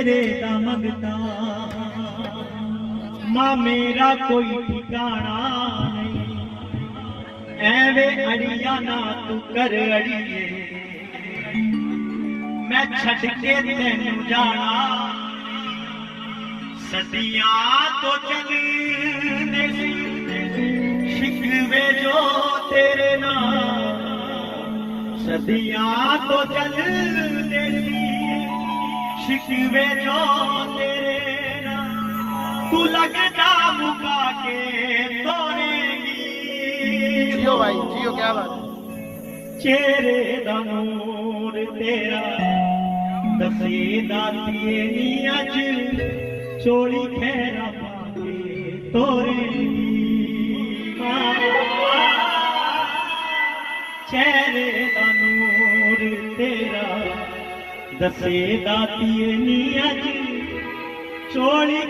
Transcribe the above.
तेरे दा मंगता मां मेरा कोई ठिकाना नहीं एवे अड़िया ना तू कर अड़िए मैं छड़ के तेनू जाना सदियां तो चलने शिकवे जो तेरे नाल सदियां तो चलने शिकवे जो तेरे नाल तू लगता मुका के तोड़ेगी जियो भाई जियो, क्या बात है। चेहरे दा नूर तेरा दसे दातिए नी अज चोली खैरा पाके तोरे चेहरे दा नूर तेरा दसे दातिए नी अज चोली